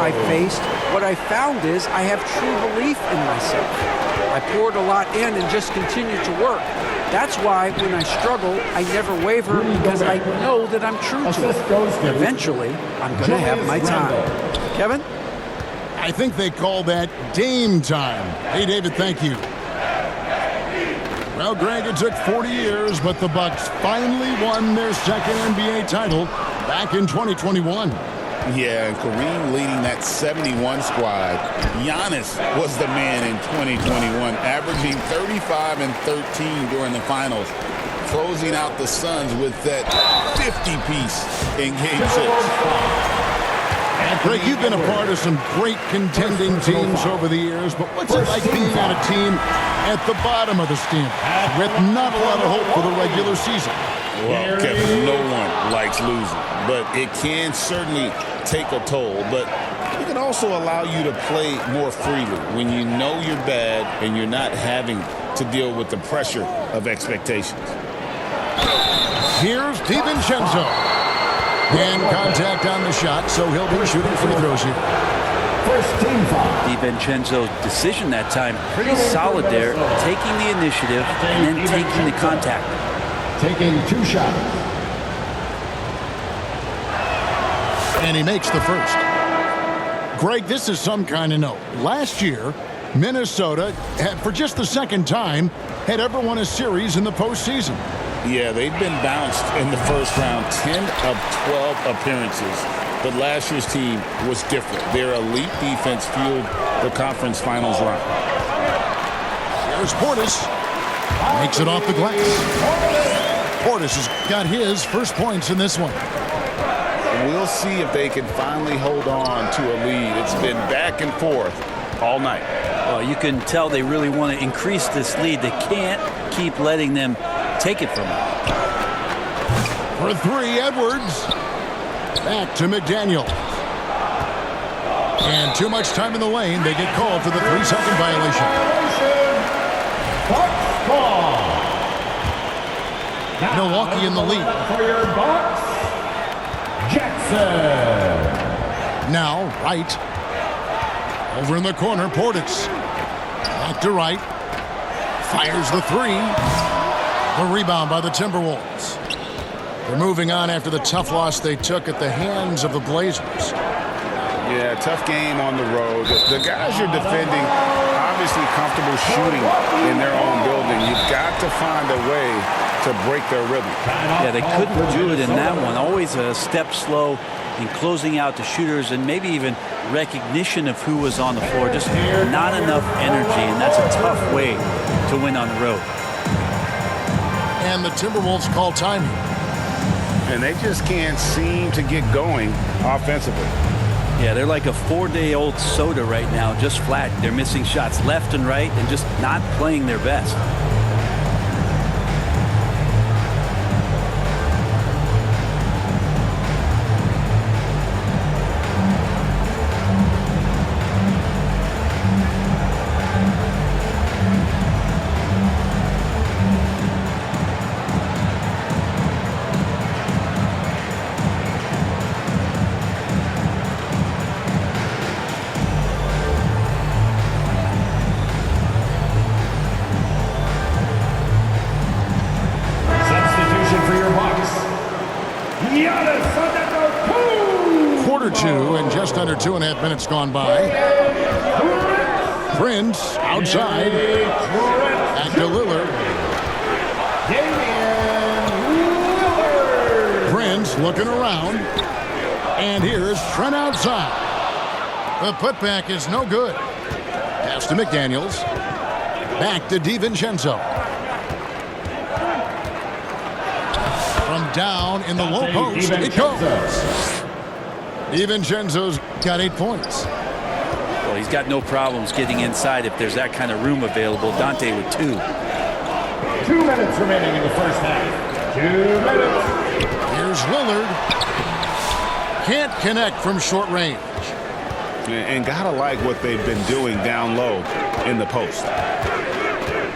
I faced, what I found is I have true belief in myself. I poured a lot in and just continued to work. That's why when I struggle, I never waver because I know that I'm true to it. Eventually, I'm going to have my time. Kevin? I think they call that Dame time. Hey, David, thank you. Well, Greg, it took 40 years, but the Bucks finally won their second NBA title back in 2021. Yeah, and Kareem leading that 71 squad. Giannis was the man in 2021, averaging 35 and 13 during the finals, closing out the Suns with that 50-piece in Game 6. Greg, you've been a part of some great contending teams over the years, but what's it like being on a team at the bottom of the standings with not a lot of hope for the regular season? Well, Kevin, no one likes losing, but it can certainly take a toll. But it can also allow you to play more freely when you know you're bad and you're not having to deal with the pressure of expectations. Here's DiVincenzo. And contact on the shot, so he'll be shooting free throws here. First team foul. DiVincenzo's decision that time, pretty solid there, taking the initiative and then taking the contact. Taking 2 shots. And he makes the first. Greg, this is some kind of note. Last year, Minnesota, for just the second time, had ever won a series in the postseason. Yeah, they've been bounced in the first round, 10 of 12 appearances. But last year's team was different. Their elite defense fueled the conference finals run. Here's Portis. Makes it off the glass. Portis has got his first points in this one. We'll see if they can finally hold on to a lead. It's been back and forth all night. Well, you can tell they really want to increase this lead. They can't keep letting them take it from him. For 3, Edwards. Back to McDaniel. And too much time in the lane. They get called for the 3-second violation. Bucks ball. Milwaukee in the lead. For your Bucks, Jackson. Now, Wright. Over in the corner, Portis. Back to Wright. Fires the 3. The rebound by the Timberwolves. They're moving on after the tough loss they took at the hands of the Blazers. Yeah, tough game on the road. The guys you're defending, obviously comfortable shooting in their own building. You've got to find a way to break their rhythm. Yeah, they couldn't do it in that one. Always a step slow in closing out the shooters and maybe even recognition of who was on the floor. Just not enough energy, and that's a tough way to win on the road. And the Timberwolves call timing. And they just can't seem to get going offensively. Yeah, they're like a 4-day-old soda right now, just flat. They're missing shots left and right and just not playing their best. Quarter 2 and just under 2.5 minutes gone by. Prince outside. Back to Lillard. Prince looking around. And here's Trent outside. The putback is no good. Pass to McDaniels. Back to DiVincenzo. From down in the low post, it goes. DiVincenzo's got 8 points. Well, he's got no problems getting inside if there's that kind of room available. Dante with 2. 2 minutes remaining in the first half. 2 minutes. Here's Lillard. Can't connect from short range. And gotta like what they've been doing down low in the post.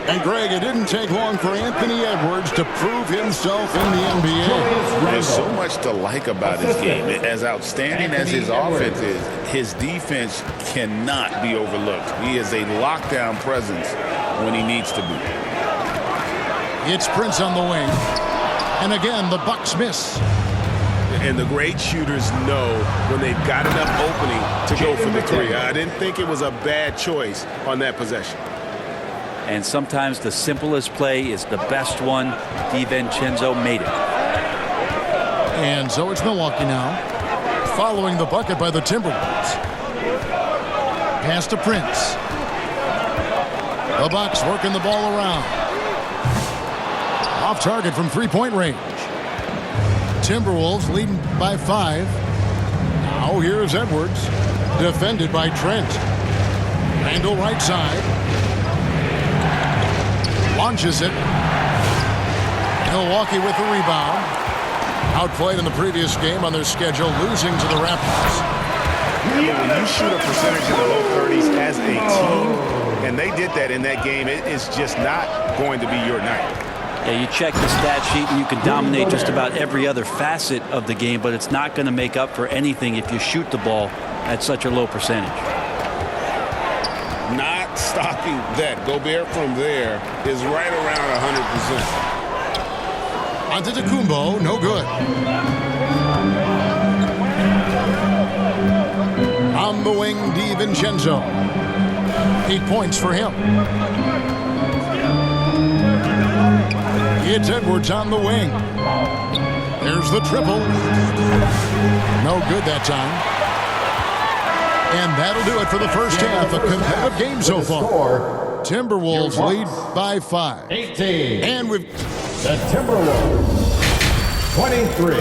And Greg, it didn't take long for Anthony Edwards to prove himself in the NBA. There's so much to like about his game. As outstanding as his offense is, his defense cannot be overlooked. He is a lockdown presence when he needs to be. It's Prince on the wing. And again, the Bucks miss. And the great shooters know when they've got enough opening to go for the three. I didn't think it was a bad choice on that possession. And sometimes the simplest play is the best one. DiVincenzo made it. And so it's Milwaukee now, following the bucket by the Timberwolves. Pass to Prince. The Bucks working the ball around. Off target from three-point range. Timberwolves leading by 5. Now here's Edwards. Defended by Trent. Randall right side. Launches it. Milwaukee with the rebound. Outplayed in the previous game on their schedule, losing to the Raptors. When you shoot a percentage in the low 30s as a team, and they did that in that game, it is just not going to be your night. Yeah, you check the stat sheet and you can dominate just about every other facet of the game, but it's not going to make up for anything if you shoot the ball at such a low percentage. Not stopping that. Gobert from there is right around 100%. Antetokounmpo, no good. On the wing, DiVincenzo. 8 points for him. It's Edwards on the wing. There's the triple. No good that time. And that'll do it for the first half. A competitive game so far. Timberwolves lead by 5. 18. And we've... The Timberwolves. 23.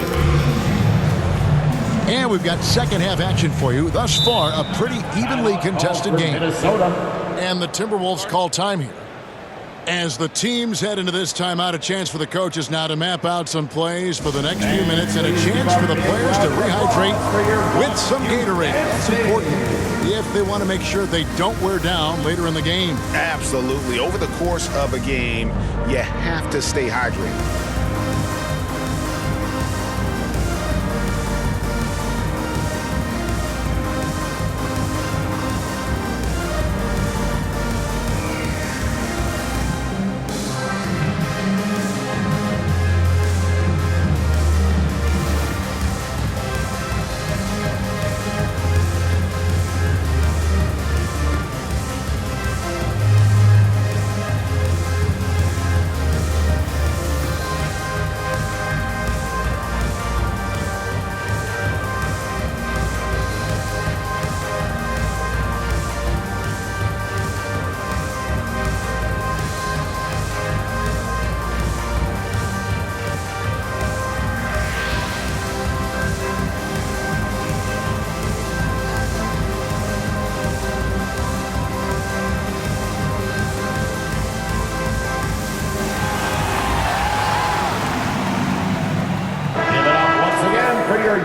And we've got second half action for you. Thus far, a pretty evenly contested game. Minnesota. And the Timberwolves call time here. As the teams head into this timeout, a chance for the coaches now to map out some plays for the next few minutes and a chance for the players to rehydrate with some Gatorade. It's important if they want to make sure they don't wear down later in the game. Absolutely. Over the course of a game, you have to stay hydrated.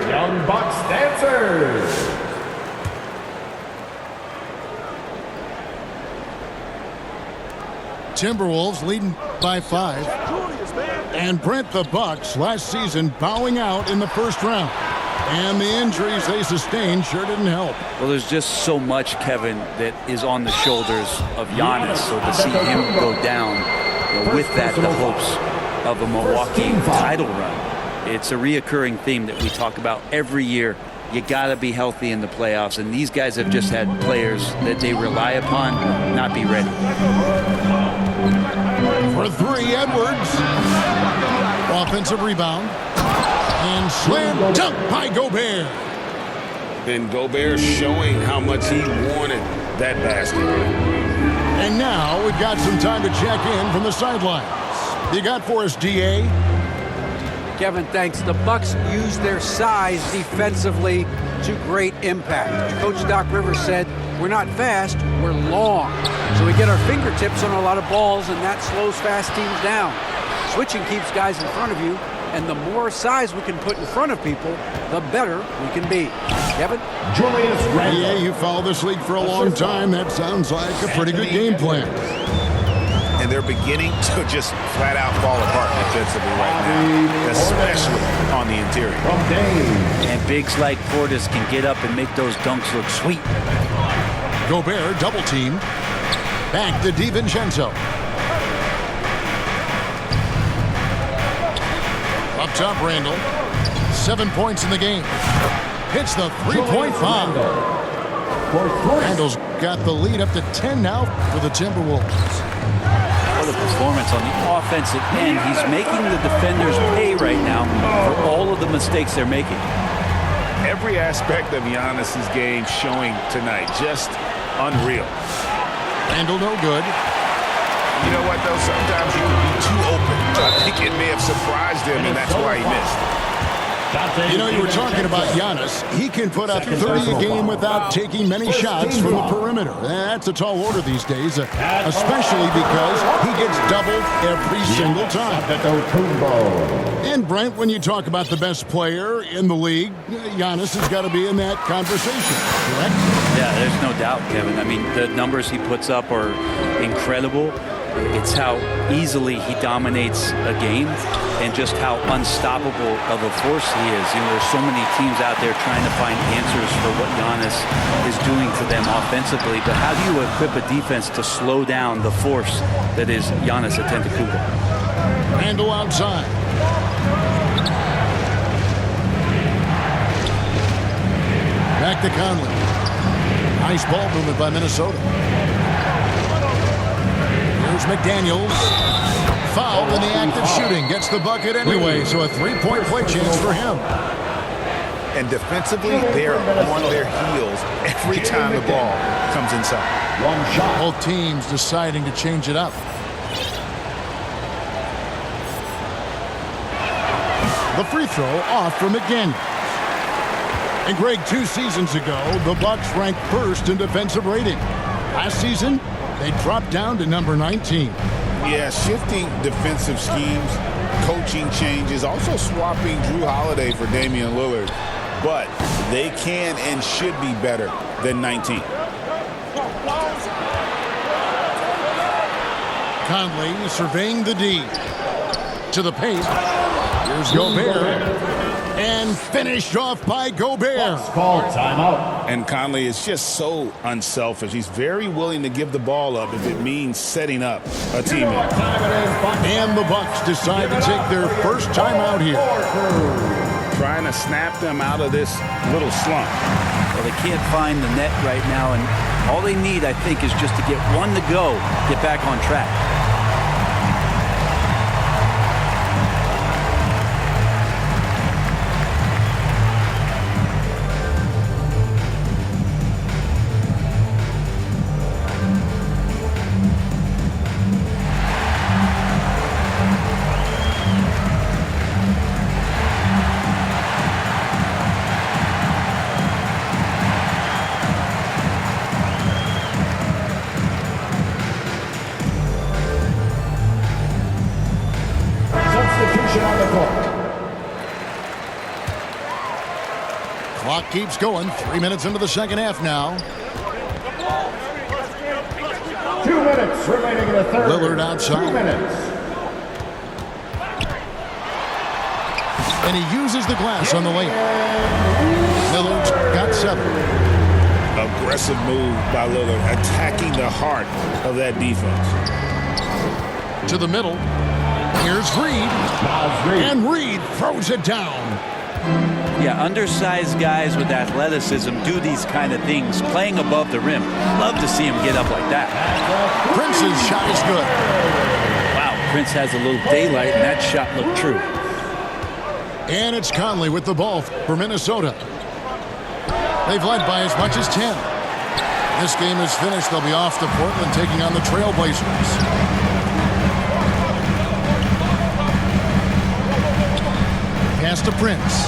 Young Bucks dancers. Timberwolves leading by 5. And Brent, the Bucks last season bowing out in the first round. And the injuries they sustained sure didn't help. Well, there's just so much, Kevin, that is on the shoulders of Giannis. So to see him go down, with that, the hopes of a Milwaukee title run. It's a reoccurring theme that we talk about every year. You got to be healthy in the playoffs, and these guys have just had players that they rely upon not be ready. For 3, Edwards. Offensive rebound. And slam dunk by Gobert. And Gobert showing how much he wanted that basket. And now we've got some time to check in from the sidelines. You got for us, D.A.? Kevin, thanks. The Bucks use their size defensively to great impact. Coach Doc Rivers said, we're not fast, we're long. So we get our fingertips on a lot of balls, and that slows fast teams down. Switching keeps guys in front of you, and the more size we can put in front of people, the better we can be. Kevin? Julius Randle. Yeah, you followed this league for a long time. That sounds like a pretty good game plan. and they're beginning to just flat out fall apart defensively right now, especially on the interior. And bigs like Portis can get up and make those dunks look sweet. Gobert double team. Back to DiVincenzo. Up top, Randall. 7 points in the game. Hits the three-point bomb. Randall's got the lead up to 10 now for the Timberwolves. What a performance on the offensive end. He's making the defenders pay right now for all of the mistakes they're making. Every aspect of Giannis's game showing tonight, just unreal. Randall no good. You know what, though? Sometimes he can be too open. I think it may have surprised him, and that's why he missed. You know, you were talking about Giannis. He can put up 30 a game without taking many shots from the perimeter. That's a tall order these days, especially because he gets doubled every single time. And Brent, when you talk about the best player in the league, Giannis has got to be in that conversation, correct? Yeah, there's no doubt, Kevin. I mean, the numbers he puts up are incredible. It's how easily he dominates a game and just how unstoppable of a force he is. You know, there's so many teams out there trying to find answers for what Giannis is doing to them offensively. But how do you equip a defense to slow down the force that is Giannis Antetokounmpo? Randall outside. Back to Conley. Nice ball movement by Minnesota. Here's McDaniels. Fouled in the act of shooting. Gets the bucket anyway, so a three-point play chance for him. And defensively, they're on their heels every time the ball comes inside. One shot. Both teams deciding to change it up. The free throw off for McDaniels. And Greg, 2 seasons ago, the Bucks ranked first in defensive rating. Last season, they dropped down to number 19. Yeah, shifting defensive schemes, coaching changes, also swapping Drew Holiday for Damian Lillard. But they can and should be better than 19. Conley surveying the D. To the paint. Here's Gobert. And finished off by Gobert. Call timeout. And Conley is just so unselfish. He's very willing to give the ball up if it means setting up a teammate. And the Bucks decide to take their first time out here. Trying to snap them out of this little slump. Well, they can't find the net right now, and all they need, I think, is just to get one to go, get back on track. Clock keeps going. 3 minutes into the second half now. 2 minutes remaining in the third. Lillard outside. 2 minutes. And he uses the glass on the lane. Lillard's got 7. Aggressive move by Lillard, attacking the heart of that defense. To the middle. Here's Reed. And Reed throws it down. Yeah, undersized guys with athleticism do these kind of things, playing above the rim. Love to see him get up like that. Prince's shot is good. Wow, Prince has a little daylight, and that shot looked true. And it's Conley with the ball for Minnesota. They've led by as much as 10. This game is finished. They'll be off to Portland taking on the Trailblazers. Pass to Prince.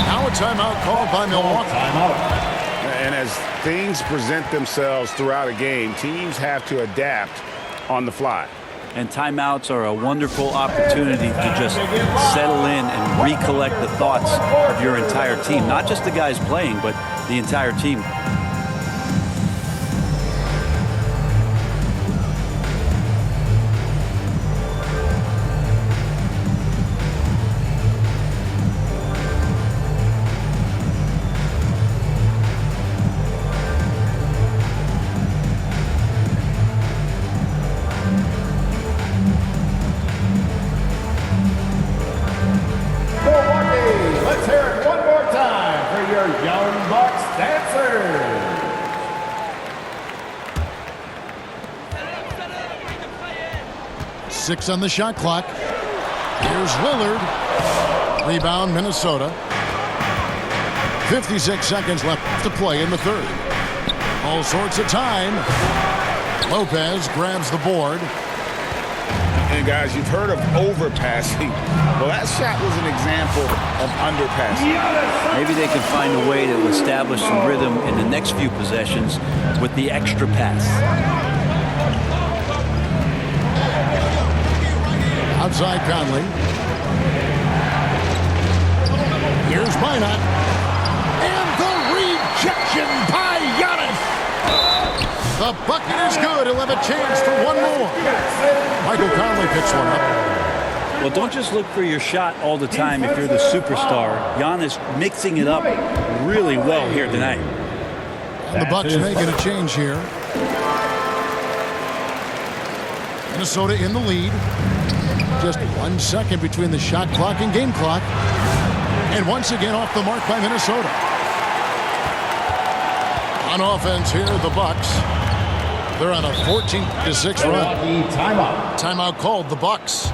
Now a timeout called by Milwaukee. And as things present themselves throughout a game, teams have to adapt on the fly. And timeouts are a wonderful opportunity to just settle in and recollect the thoughts of your entire team. Not just the guys playing, but the entire team. 6 on the shot clock. Here's Lillard. Rebound, Minnesota. 56 seconds left to play in the third. All sorts of time. Lopez grabs the board. And guys, you've heard of overpassing. Well, that shot was an example of underpassing. Maybe they can find a way to establish some rhythm in the next few possessions with the extra pass. Outside Conley. Here's Minot. And the rejection by Giannis. The bucket is good. He'll have a chance for one more. Michael Conley picks one up. Well, don't just look for your shot all the time if you're the superstar. Giannis mixing it up really well here tonight. And the Bucks making a change here. Minnesota in the lead. Just 1 second between the shot clock and game clock. And once again off the mark by Minnesota. On offense here, the Bucks. They're on a 14-6 run. Timeout. Timeout called, the Bucks.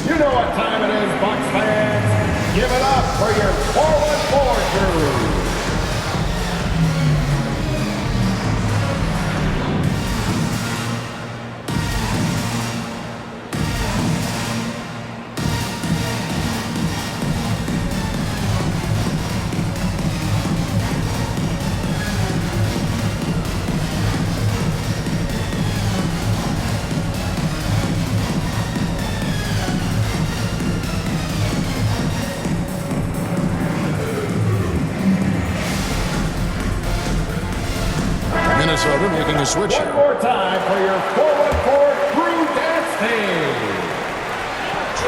You know what time it is, Bucks fans. Give it up for your 4-1-4 crew. Minnesota making a switch One here. more time for your 4-1-4 crew dance team.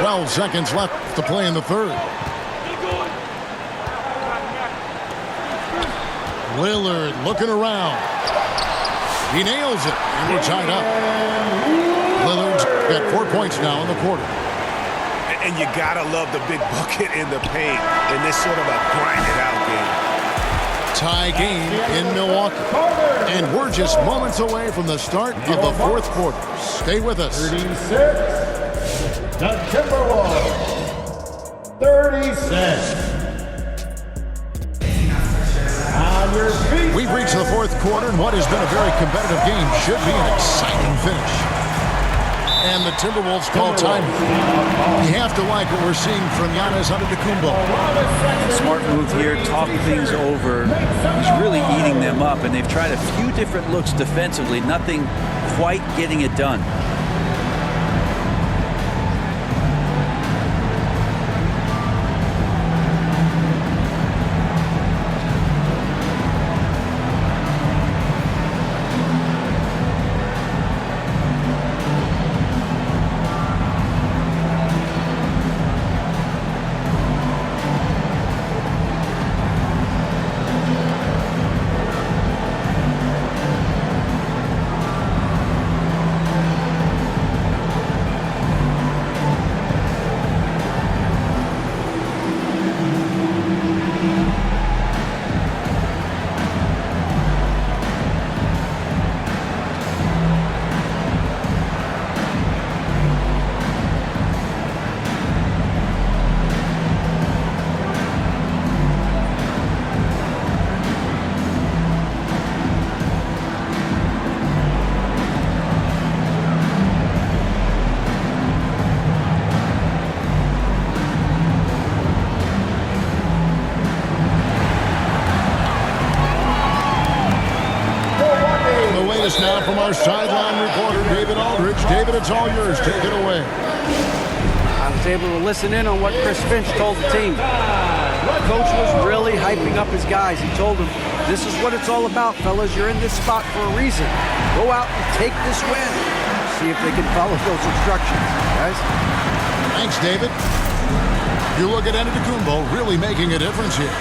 12 seconds left to play in the third. Lillard looking around. He nails it, and we're tied up. Lillard's got 4 points now in the quarter. And you gotta love the big bucket in the paint in this sort of a grind-it-out game. Tie game in Milwaukee. And we're just moments away from the start of the fourth quarter. Stay with us. 36. The Timberwolves. 36. On your feet. We've reached the fourth quarter, and what has been a very competitive game should be an exciting finish. And the Timberwolves call time. You have to like what we're seeing from Giannis Antetokounmpo. Smart move here, talk things over. He's really eating them up, and they've tried a few different looks defensively, nothing quite getting it done. Now from our sideline reporter, David Aldridge. David, it's all yours. Take it away. I was able to listen in on what Chris Finch told the team. Coach was really hyping up his guys. He told them, this is what it's all about, fellas. You're in this spot for a reason. Go out and take this win. See if they can follow those instructions, guys. Thanks, David. You look at Antetokounmpo really making a difference here.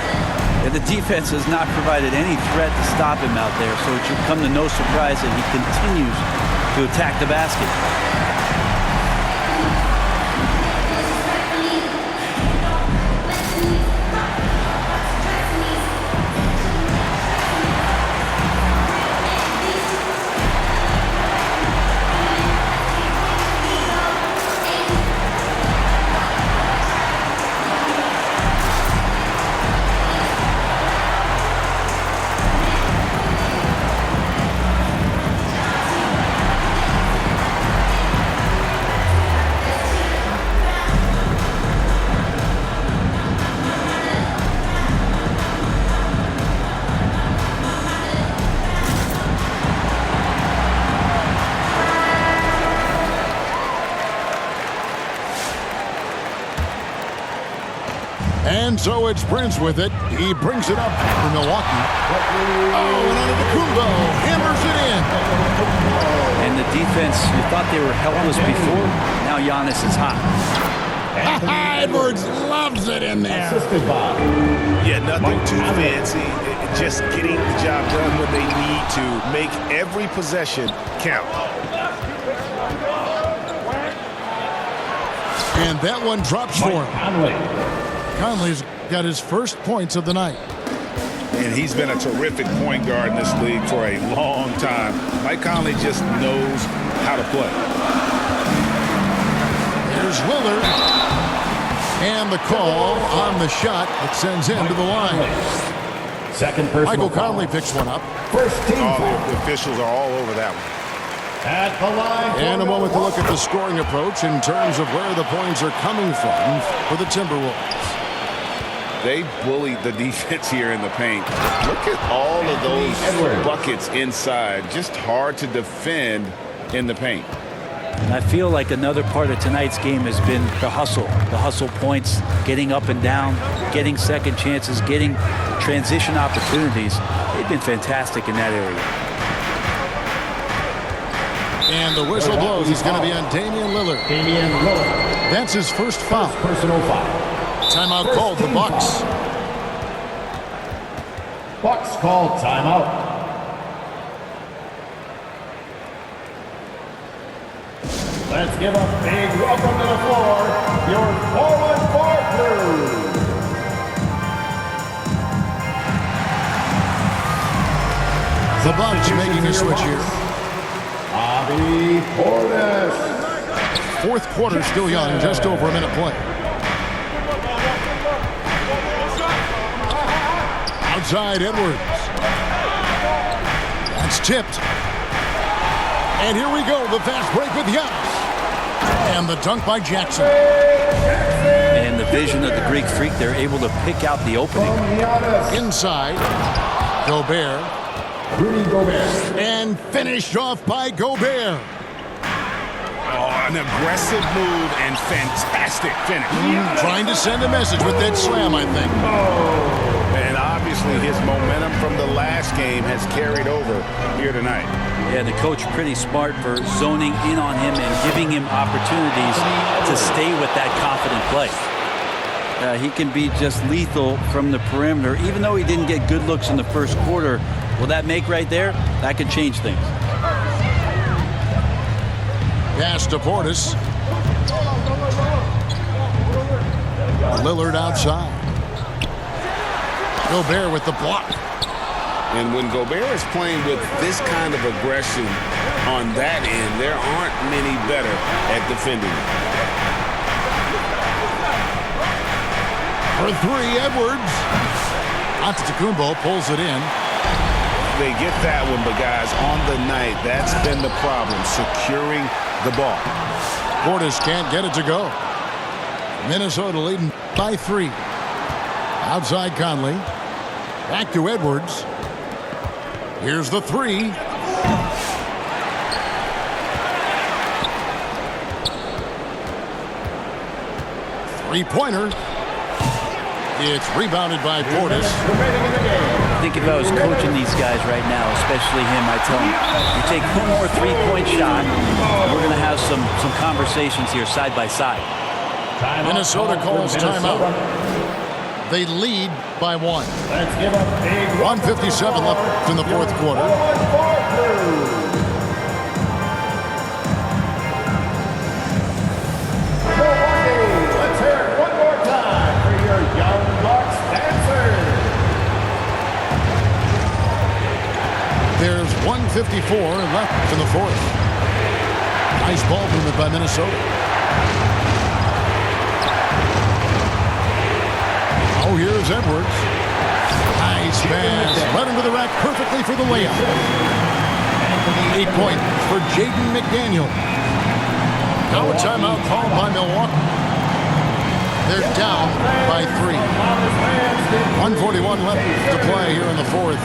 And the defense has not provided any threat to stop him out there, so it should come to no surprise that he continues to attack the basket. And so it's Prince with it. He brings it up for Milwaukee. Oh, and Antetokounmpo hammers it in. And the defense, you thought they were helpless before. Now Giannis is hot. Edwards loves it in there. Yeah, nothing too fancy. Just getting the job done when they need to. Make every possession count. And that one drops for him. Conley's got his first points of the night. And he's been a terrific point guard in this league for a long time. Mike Conley just knows how to play. Here's Lillard. And the call on the shot that sends him to the line. Second personal Michael foul. Conley picks one up. First team Oh, foul. the officials are all over that one. At the line. And a moment to look at the scoring approach in terms of where the points are coming from for the Timberwolves. They bullied the defense here in the paint. Look at all of those buckets inside. Just hard to defend in the paint. And I feel like another part of tonight's game has been the hustle points, getting up and down, getting second chances, getting transition opportunities. They've been fantastic in that area. And the whistle blows. He's going to be on Damian Lillard. Damian Lillard. That's his first foul. Personal foul. Timeout called the Bucks. Bucks call timeout. Let's give a big welcome to the floor, your 4-on-4 crew. The Bucks making a switch here. Bobby Portis. Fourth quarter still young, just over a minute play. Outside Edwards. That's tipped. And here we go, the fast break with Giannis. And the dunk by Jackson. And the vision of the Greek freak, they're able to pick out the opening. Inside, Gobert. Rudy Gobert. And finished off by Gobert. Oh, an aggressive move and fantastic finish. Trying to send a message with that slam, I think. And obviously his momentum from the last game has carried over here tonight. Yeah, the coach pretty smart for zoning in on him and giving him opportunities to stay with that confident play. He can be just lethal from the perimeter. Even though he didn't get good looks in the first quarter, will that make right there? That could change things. Pass to Portis. Lillard outside. Gobert with the block. And when Gobert is playing with this kind of aggression on that end, there aren't many better at defending it. For three, Edwards. Antetokounmpo pulls it in. They get that one, but guys, on the night, that's been the problem, securing the ball. Portis can't get it to go. Minnesota leading by 3. Outside Conley. Back to Edwards. Here's the 3. Three-pointer. It's rebounded by Portis. I think if I was coaching these guys right now, especially him, I'd tell him, you take one more three-point shot, we're going to have some conversations here side by side. Minnesota calls timeout. They lead by 1. Let's give a big 1:57 left in the fourth quarter. Milwaukee, let's hear it one more time for your Young Bucks dancers. There's 1:54 left in the fourth. Nice ball movement by Minnesota. Oh, here's Edwards. Nice pass. Led into the rack perfectly for the layup. 8 points for Jaden McDaniel. Now a timeout called by Milwaukee. They're down by 3. 1:41 left to play here in the fourth.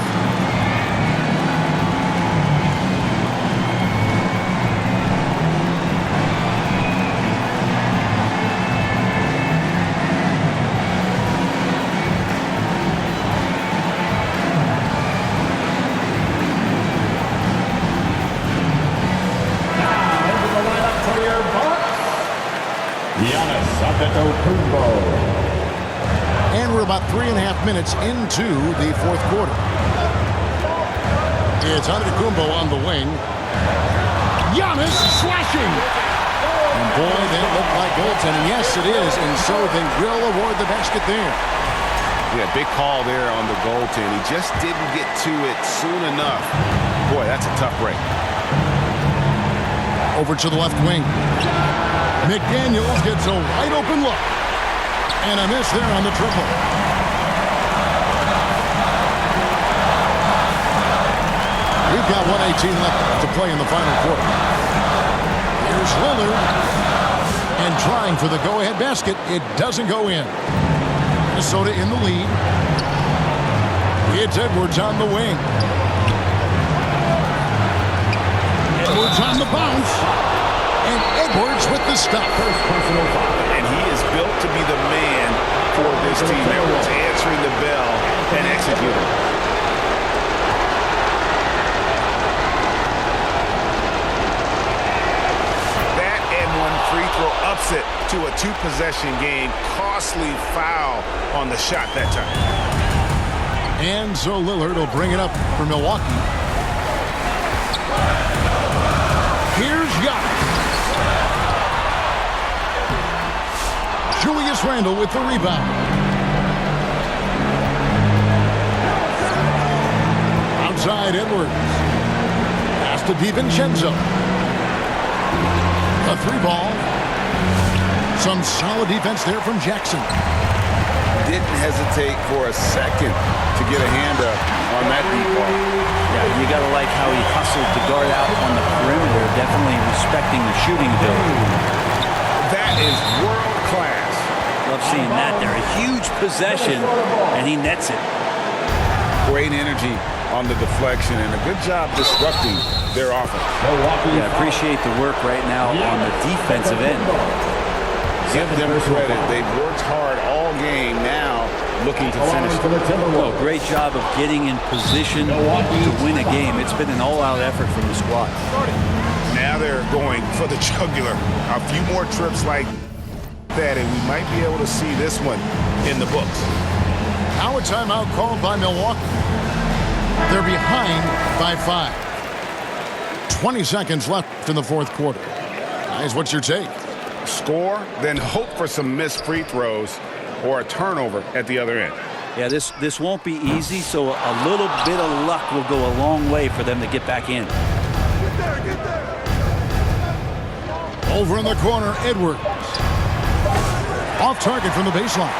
Giannis Antetokounmpo. And we're about 3.5 minutes into the fourth quarter. It's Antetokounmpo on the wing. Giannis slashing. And boy, that looked like goaltending. Yes, it is. And so they will award the basket there. Yeah, big call there on the goaltend. He just didn't get to it soon enough. Boy, that's a tough break. Over to the left wing. McDaniels gets a wide open look. And a miss there on the triple. We've got 1:18 left to play in the final quarter. Here's Lillard. And trying for the go-ahead basket. It doesn't go in. Minnesota in the lead. It's Edwards on the wing. Edwards on the bounce. And Edwards with the stop. And he is built to be the man for this team. Edwards answering the bell and executing. That and one free throw ups it to a two-possession game. Costly foul on the shot that time. And so Lillard will bring it up for Milwaukee. Here's Giannis. Julius Randle with the rebound. Outside Edwards. Pass to DiVincenzo. A three ball. Some solid defense there from Jackson. Didn't hesitate for a second to get a hand up on that deep ball. Yeah, you got to like how he hustled the guard out on the perimeter, definitely respecting the shooting ability. That is world class. Love seeing that there. A huge possession, and he nets it. Great energy on the deflection and a good job disrupting their offense. Yeah, appreciate the work right now on the defensive end. Give them credit. They've worked hard all game, now looking to finish. Oh, great job of getting in position to win a game. It's been an all-out effort from the squad. Now they're going for the jugular. A few more trips like that, and we might be able to see this one in the books. Now a timeout called by Milwaukee. They're behind by 5. 20 seconds left in the fourth quarter. Guys, what's your take? Score, then hope for some missed free throws or a turnover at the other end. Yeah, this won't be easy, so a little bit of luck will go a long way for them to get back in. Over in the corner, Edwards. Off target from the baseline.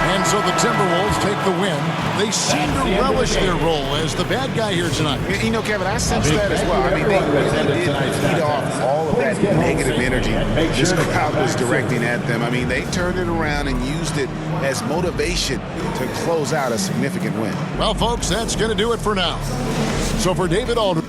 And so the Timberwolves take the win. They seem to relish their role as the bad guy here tonight. You know, Kevin, I sense that as well. I mean, they really did feed off all of that negative energy this crowd was directing at them. I mean, they turned it around and used it as motivation to close out a significant win. Well, folks, that's going to do it for now. So for David Aldridge.